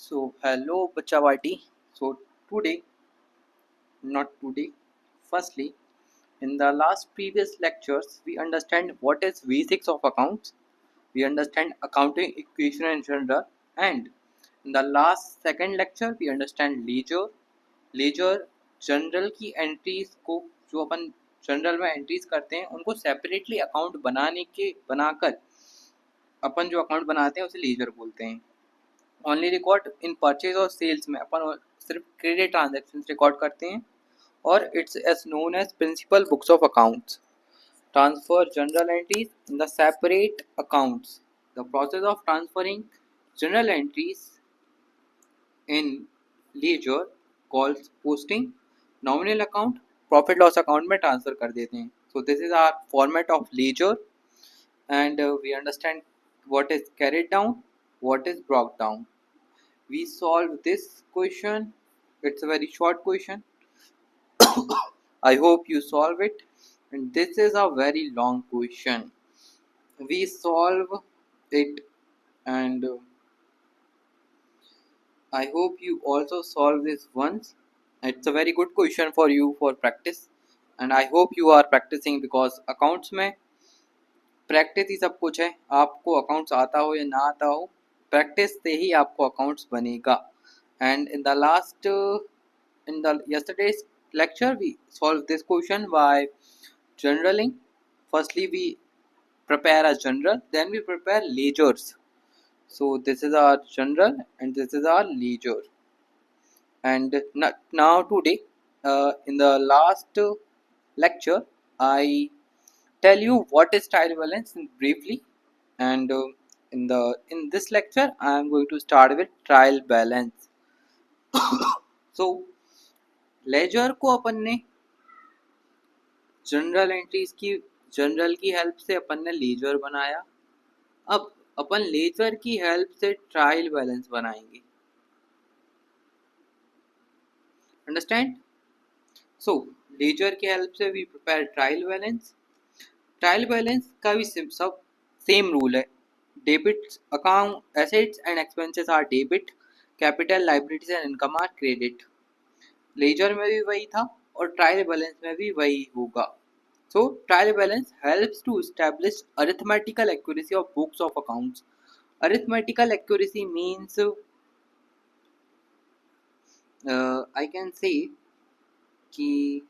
So hello Bachavati. So today, not today, firstly, in the last previous lectures, we understand what is basics of accounts. We understand accounting equation in general, and in the last second lecture, we understand ledger. Ledger journal की entries को जो अपन general में entries करते हैं उनको separately account बनाकर अपन जो account बनाते हैं उसे लेजर बोलते हैं. ओनली रिकॉर्ड इन परचेज और सेल्स में अपन सिर्फ क्रेडिट ट्रांजेक्शन रिकॉर्ड करते हैं और it's as known as principal books of accounts. Transfer journal entries in the separate accounts. The process of transferring journal entries in ledger calls posting. Nominal account profit loss account में transfer कर देते हैं. So this is our format of ledger and we understand what is carried down, what is brought down. We solve this question. It's a very short question. I hope you solve it. And this is a very long question. We solve it, and I hope you also solve this once. It's a very good question for you for practice, and I hope you are practicing because accounts में practice ही सब कुछ है. आपको accounts आता हो या ना आता हो, प्रैक्टिस से ही आपको अकाउंट्स बनेगा. And in the last in the yesterday's lecture we solved this question by generaling. Firstly we prepare a general, then we prepare ledgers. So this is our general and this is our ledger. And now today in the last lecture I tell you what is trial balance briefly, and in this lecture I am going to start with trial balance. So ledger को अपन ने general की help से अपन ने ledger बनाया. अब अपन ledger की हेल्प से ट्रायल बैलेंस बनाएंगे. अंडरस्टैंड. सो लेजर की हेल्प से we prepare trial balance. Trial balance का भी सब सेम रूल है. Debit account assets and expenses are debit, capital liabilities and income are credit. Ledger में भी वही था और ट्रायल बैलेंस में भी वही होगा. So trial balance helps to establish arithmetical accuracy of books of accounts. Arithmetical accuracy means I can say कि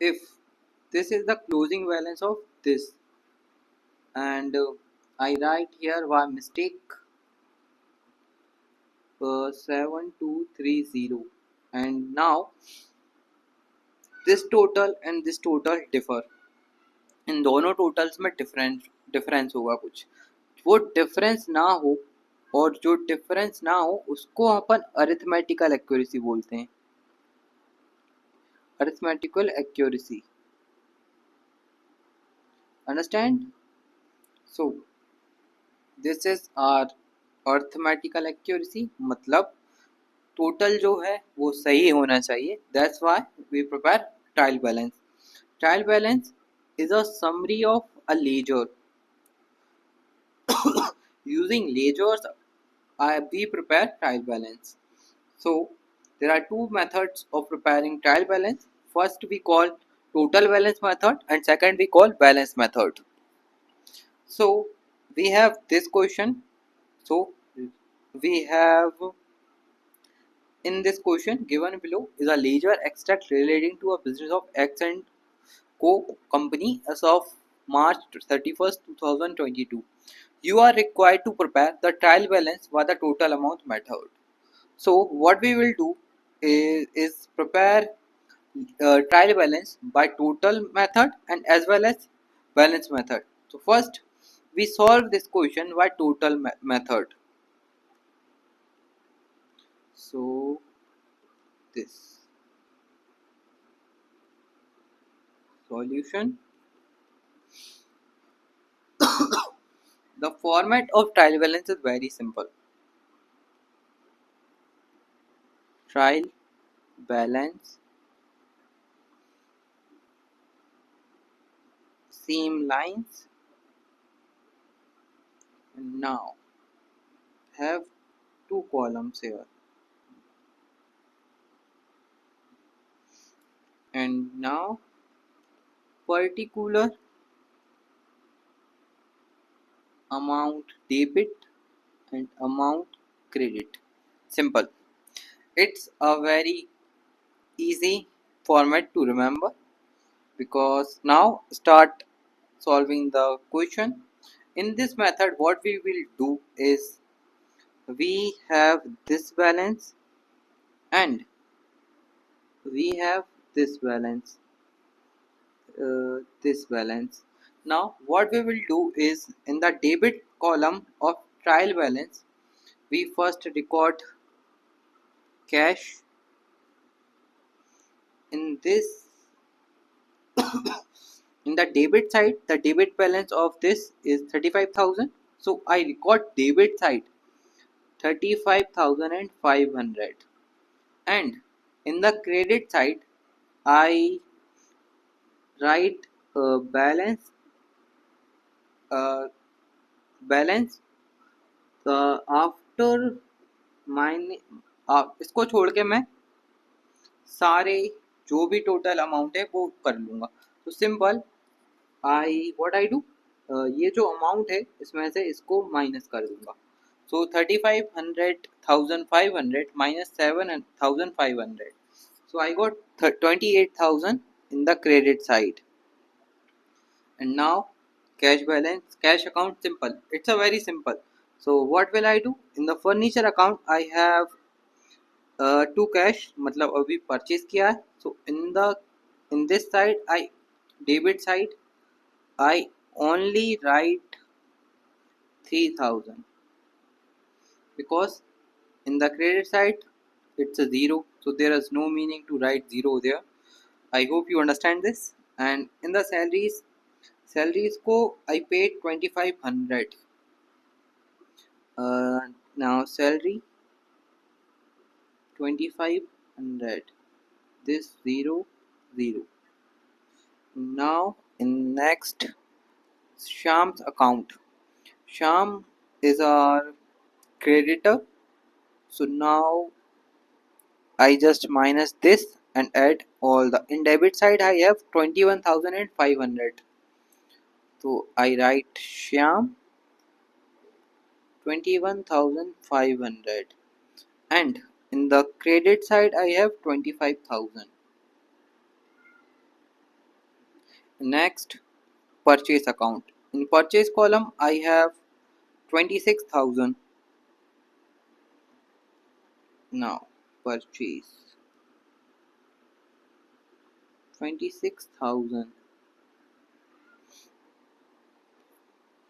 if this is the closing balance of this and I write here by mistake 7230 and now this total and this total differ. इन दोनों totals में difference होगा कुछ. वो difference ना हो और जो डिफरेंस ना हो उसको अपन अरिथमेटिकल एक्यूरेसी बोलते हैं. Arithmetical accuracy. Understand. So this is our arithmetical accuracy. मतलब टोटल जो है वो सही होना चाहिए. That's why we prepare trial balance. Trial balance is a summary of a ledger. Using ledgers, we prepare trial balance. So there are two methods of preparing trial balance. First we call total balance method and second we call balance method. So we have this question. So we have in this question given below is a ledger extract relating to a business of X and Co. company as of March 31st, 2022. You are required to prepare the trial balance by the total amount method. So what we will do is prepare trial balance by total method and as well as balance method. So first we solve this question by total method. So this solution. The format of trial balance is very simple. Trial balance, same lines. And now have two columns here, and now particular amount debit and amount credit. Simple. It's a very easy format to remember, because now start solving the question. In this method, what we will do is we have this balance and we have this balance, this balance. Now what we will do is, in the debit column of trial balance, we first record cash. In this, in the debit side, the debit balance of this is 35,000, so I record debit side 35,500, and in the credit side I write balance, uh, balance after माइने, इसको छोड़ के मैं सारे जो भी total amount है वो कर लूँगा। तो simple, I what I do, ये जो अमाउंट है इसमें से इसको माइनस कर दूंगा। सो 3500 minus 7500, so I got 28,000 in the credit side. And now cash balance, cash account, simple, it's a very simple. So what will I do? In the furniture account I have to cash, मतलब अभी purchase किया है। So in this side I, debit side I only write 3,000, because in the credit side it's a zero, so there is no meaning to write zero there. I hope you understand this. And in the salaries, salaries ko I paid 2,500. Now salary 2,500, this 0 0. Now in next, Shyam's account. Shyam is our creditor, so now I just minus this and add all the, in debit side I have 21,500, so I write Shyam 21,500, and in the credit side I have 25,000. Next, purchase account. In purchase column I have 26,000. Now purchase 26,000,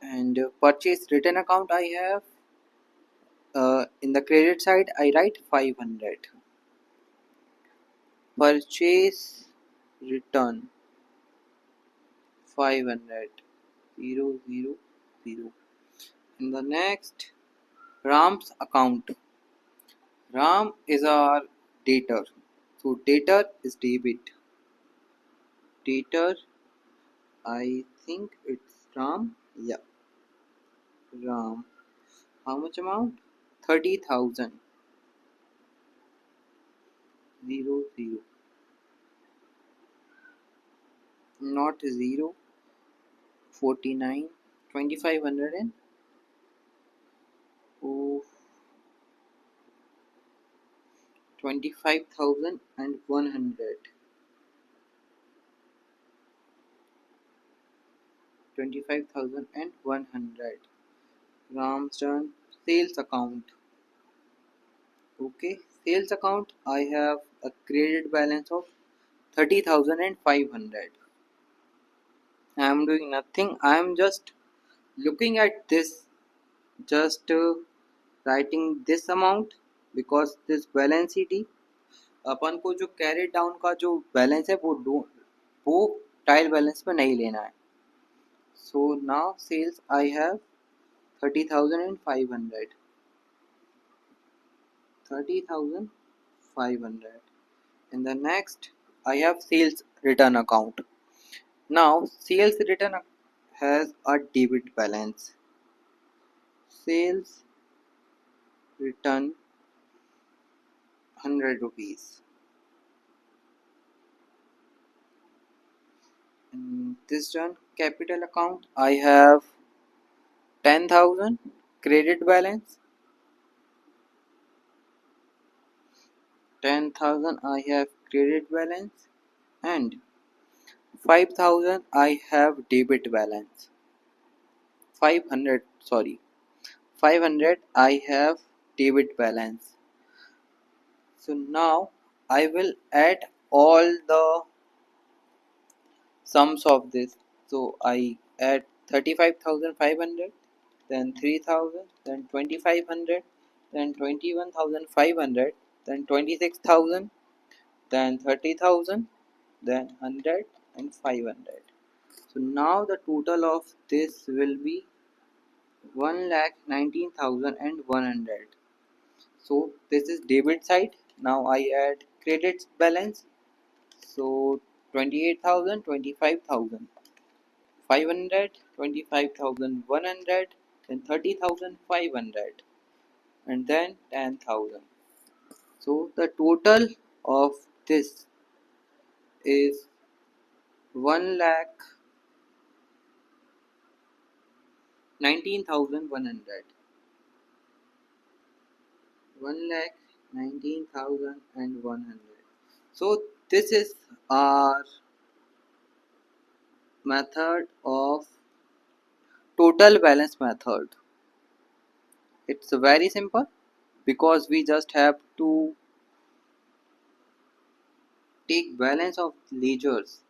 and purchase return account I have, in the credit side I write 500. Purchase return 500, 0 0 0. In the next, Ram's account. Ram is our debtor, so debtor is debit. Debtor, I think it's Ram. Yeah, Ram. How much amount? 30,000. 0 0. Not 0. 49. 2,500 and, oh, 25,100. 25,100. Ram's done. Sales account. Okay, sales account I have a credit balance of 30,500. I am doing nothing, I am just looking at this, just writing this amount, because this balance sheet अपन को जो carried down का जो balance है वो tile balance में नहीं लेना है। So now sales I have 30,500, 30,500. In the next, I have sales return account. Now sales return has a debit balance. Sales return 100 rupees. In this done capital account, I have 10,000 credit balance. 10,000 I have credit balance, and 5,000 I have debit balance. 500, sorry, 500 I have debit balance. So now I will add all the sums of this. So I add 35,500, then 3,000, then 2,500, then 21,500, then 26,000, then 30,000, then 100 and 500. So now the total of this will be 1,19,100. So this is debit side. Now I add credit balance. So 28,000, 25,000, 500, 25,100, then 30,500, and then 10,000. So the total of this is 1,19,100. 1,19,100. So this is our method of total balance method. It's very simple because we just have to take balance of ledgers.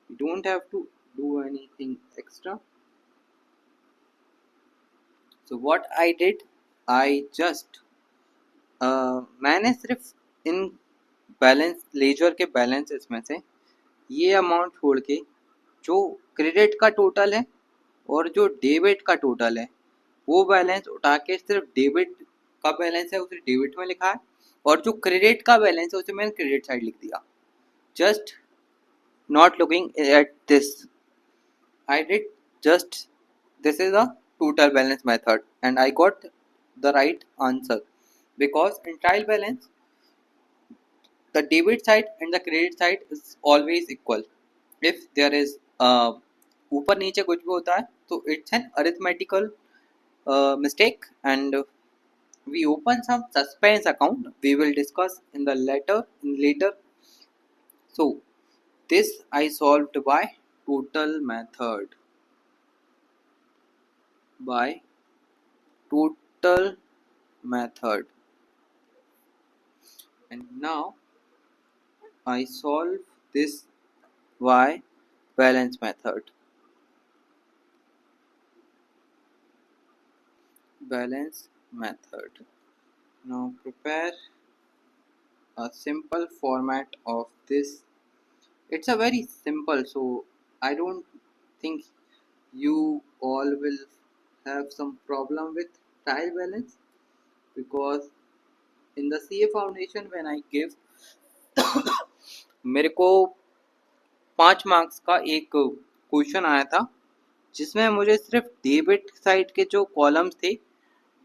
You don't have to do anything extra. So what I did, I just मैंने सिर्फ in balance laser के balances में से ये amount छोड़ के जो credit का टोटल है और जो डेबिट का टोटल है वो बैलेंस उठा के सिर्फ डेबिट का बैलेंस है उसे डेबिट में लिखा है और जो क्रेडिट का बैलेंस है उसे मैंने क्रेडिट साइड लिख दिया. Just not looking at this, I did just this is a total balance method and I got the right answer because in trial balance the debit side and the credit side is always equal. If there is ऊपर नीचे कुछ भी होता है तो it's an arithmetical mistake and we open some suspense account we will discuss in the later. So this I solved by total method. By total method. And now I solve this by balance method. Balance method. Now prepare a simple format of this. It's a very simple, so I don't think you all will have some problem with trial balance because in the CA foundation when I give मेरे को 5 marks का एक question आया था जिसमें मुझे सिर्फ debit side के जो कॉलम्स थे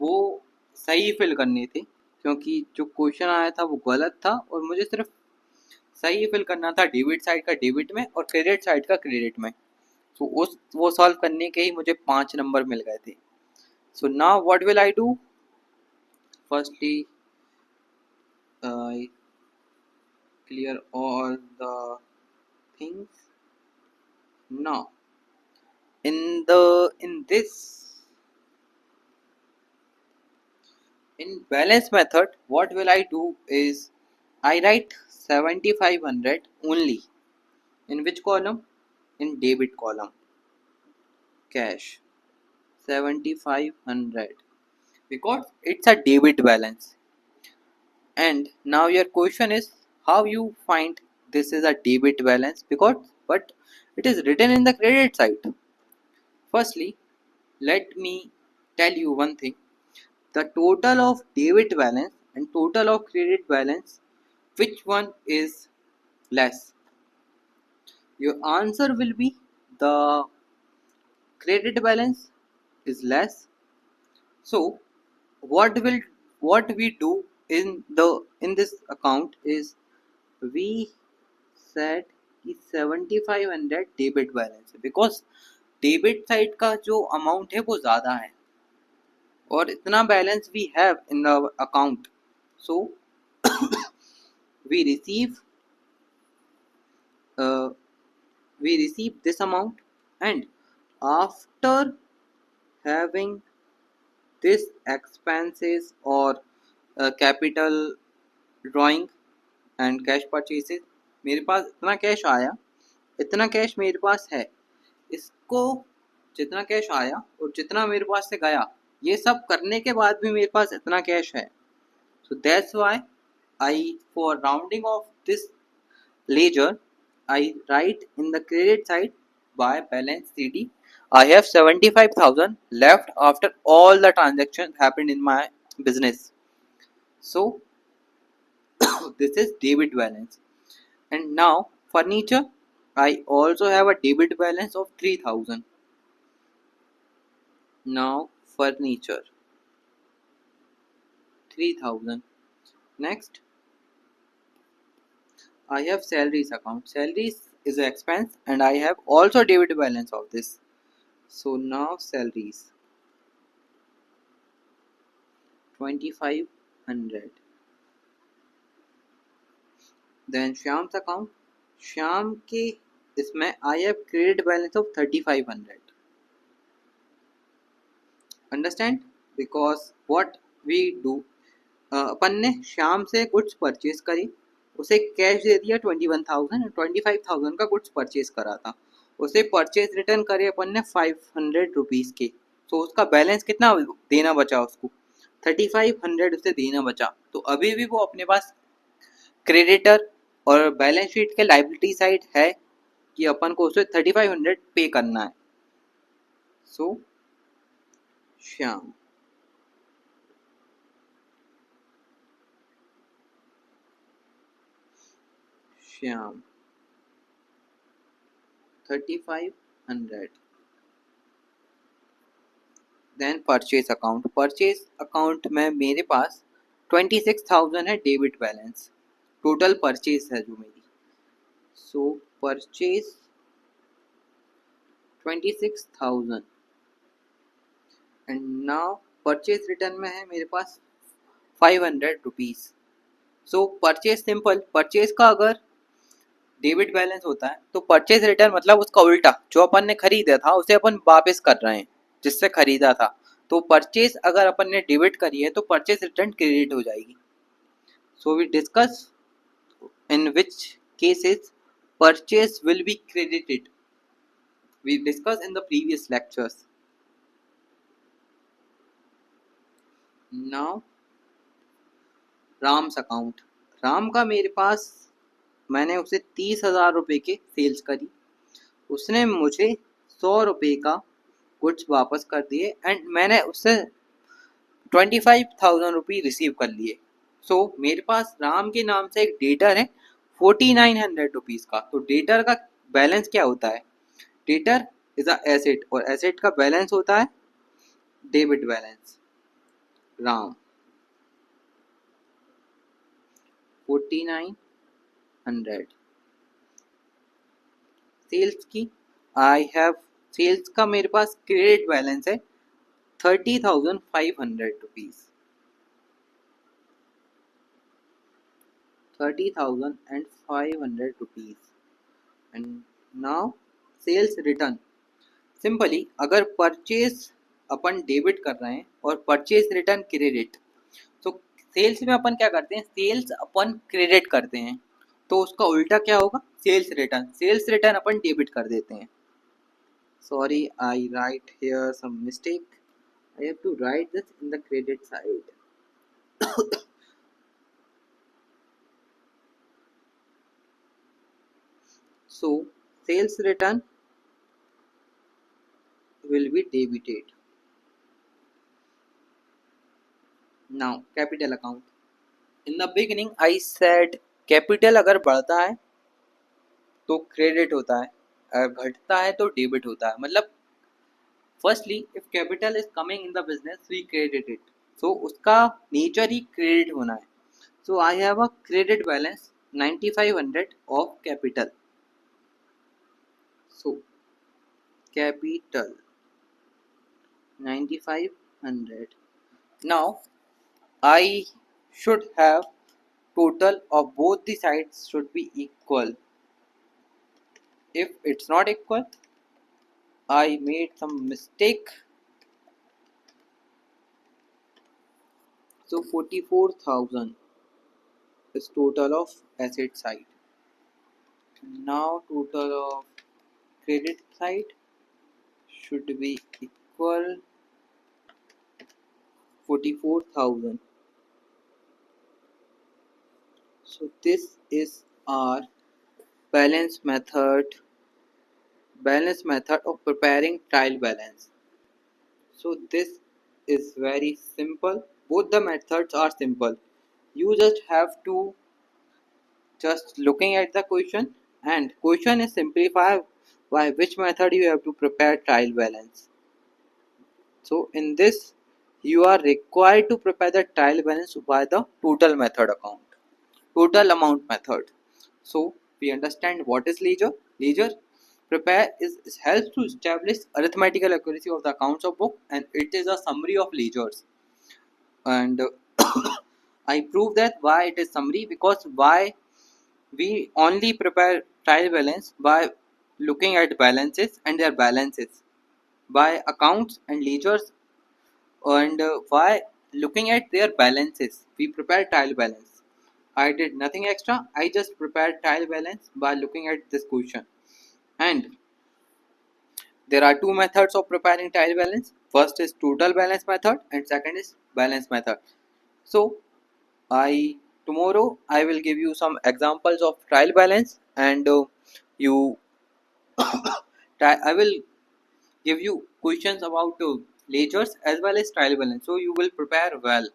वो सही फिल करने थे क्योंकि जो क्वेश्चन आया था वो गलत था और मुझे सिर्फ सही फिल करना था डेबिट साइड का डेबिट में और क्रेडिट साइड का क्रेडिट में. सो वो सॉल्व करने के ही मुझे 5 नंबर मिल गए थे. So now what will I do. Firstly I clear all the things. Now in balance method what will I do is I write 7,500 only. In which column? In debit column. Cash 7,500 because it's a debit balance. And now your question is how you find this is a debit balance because but it is written in the credit side. Firstly, let me tell you one thing. The total of debit balance and total of credit balance, which one is less? Your answer will be the credit balance is less. So what what we do in this account is we said कि 7500 debit balance है, because debit side का जो amount है वो ज़्यादा है और इतना balance we have in the account, so we receive uh, we receive this amount, and after having this expenses or capital drawing and cash purchases, मेरे पास इतना कैश आया, इतना कैश मेरे पास है, इसको जितना कैश आया और जितना मेरे पास से गया, ये सब करने के बाद भी मेरे पास इतना कैश है. So that's why I, for rounding off this ledger, I write in the credit side by balance CD, I have 75,000 left after all the transactions happened in my business. So this is debit balance. And now furniture, I also have a debit balance of 3,000. Now furniture 3,000. Next, I have salaries account. Salaries is an expense and I have also debit balance of this. So now salaries 2500. Then Shyam's account. Shyam के इसमें I have credit balance of 3500. Understand? Because what we do, अपन ने श्याम से goods purchase करी, उसे cash दे दिया 21,000 और 25,000 का goods purchase करा था, उसे परचेज रिटर्न करे अपन ने 500 रुपीज़ के. तो उसका बैलेंस कितना देना बचा, उसको 3500 उसे देना बचा. तो अभी भी वो अपने पास क्रेडिटर और बैलेंस शीट के लाइबिलिटी साइड है कि अपन को उसे 3500 पे करना है. So Shyam Shyam 3500. Then purchase account. Purchase account में मेरे पास 26,000 है डेबिट बैलेंस, टोटल परचेज है जो मेरी. सो purchase 26,000 and now purchase return में है मेरे पास 500 रुपीज़. सो परचेज सिंपल, परचेज का अगर डेबिट बैलेंस होता है तो परचेज रिटर्न मतलब उसका उल्टा, जो अपन ने खरीदा था उसे अपन वापस कर रहे हैं जिससे खरीदा था. तो परचेज अगर अपन ने डेबिट करी है तो परचेज रिटर्न क्रेडिट हो जाएगी. So we discuss in which cases purchase will be credited. We discussed in the previous lectures. Now Ram's account. Ram का मेरे पास, मैंने उसे 30,000 रुपये के सेल्स करी, उसने मुझे 100 रुपये का गुड्स वापस कर दिए एंड मैंने उससे 25,000 रुपये रिसीव कर लिए. सो मेरे पास राम के नाम से एक डेटर है 4,900 रुपीज़ का. तो डेटर का बैलेंस क्या होता है, डेटर इज अ एसेट और एसेट का बैलेंस होता है डेबिट बैलेंस. राम 4,900. सेल्स की, आई हैव सेल्स का मेरे पास क्रेडिट बैलेंस है 30,500 rupees. 30,500 rupees. And now sales return. Simply अगर परचेज अपन डेबिट कर रहे हैं और परचेज रिटर्न क्रेडिट, तो सेल्स में अपन क्या करते हैं, सेल्स अपन क्रेडिट करते हैं, तो उसका उल्टा क्या होगा, सेल्स रिटर्न. सेल्स रिटर्न अपन डेबिट कर देते हैं. Sorry, I write here some mistake. I have to write this in the credit side. So sales return will be debited. Now capital account. In the beginning I said capital अगर बढ़ता है तो credit होता है, अगर घटता है तो डेबिट होता है. मतलब firstly if capital is coming in the business we credit it, सो उसका नेचर ही क्रेडिट होना है. So I have a credit balance 9500 of capital. So capital 9500. Now I should have total of both the sides should be equal. If it's not equal, I made some mistake. So 44,000 is total of asset side. Now total of credit side should be equal 44,000. So this is our balance method of preparing trial balance. So this is very simple. Both the methods are simple. You just have to just looking at the question, and question is simplified by which method you have to prepare trial balance. So in this you are required to prepare the trial balance by the total amount method. So we understand what is ledger. Ledger prepare is helps to establish arithmetical accuracy of the accounts of book, and it is a summary of ledgers. And I prove that why it is summary, because why we only prepare trial balance by looking at balances and their balances, by accounts and ledgers, and why looking at their balances we prepare trial balance. I did nothing extra, I just prepared trial balance by looking at this question. And there are two methods of preparing trial balance. First is total balance method and second is balance method. So I tomorrow I will give you some examples of trial balance, and you I will give you questions about ledgers as well as trial balance, so you will prepare well.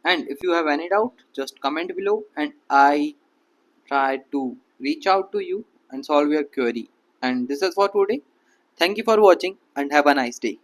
And if you have any doubt, just comment below and I try to reach out to you and solve your query. And this is for today. Thank you for watching and have a nice day.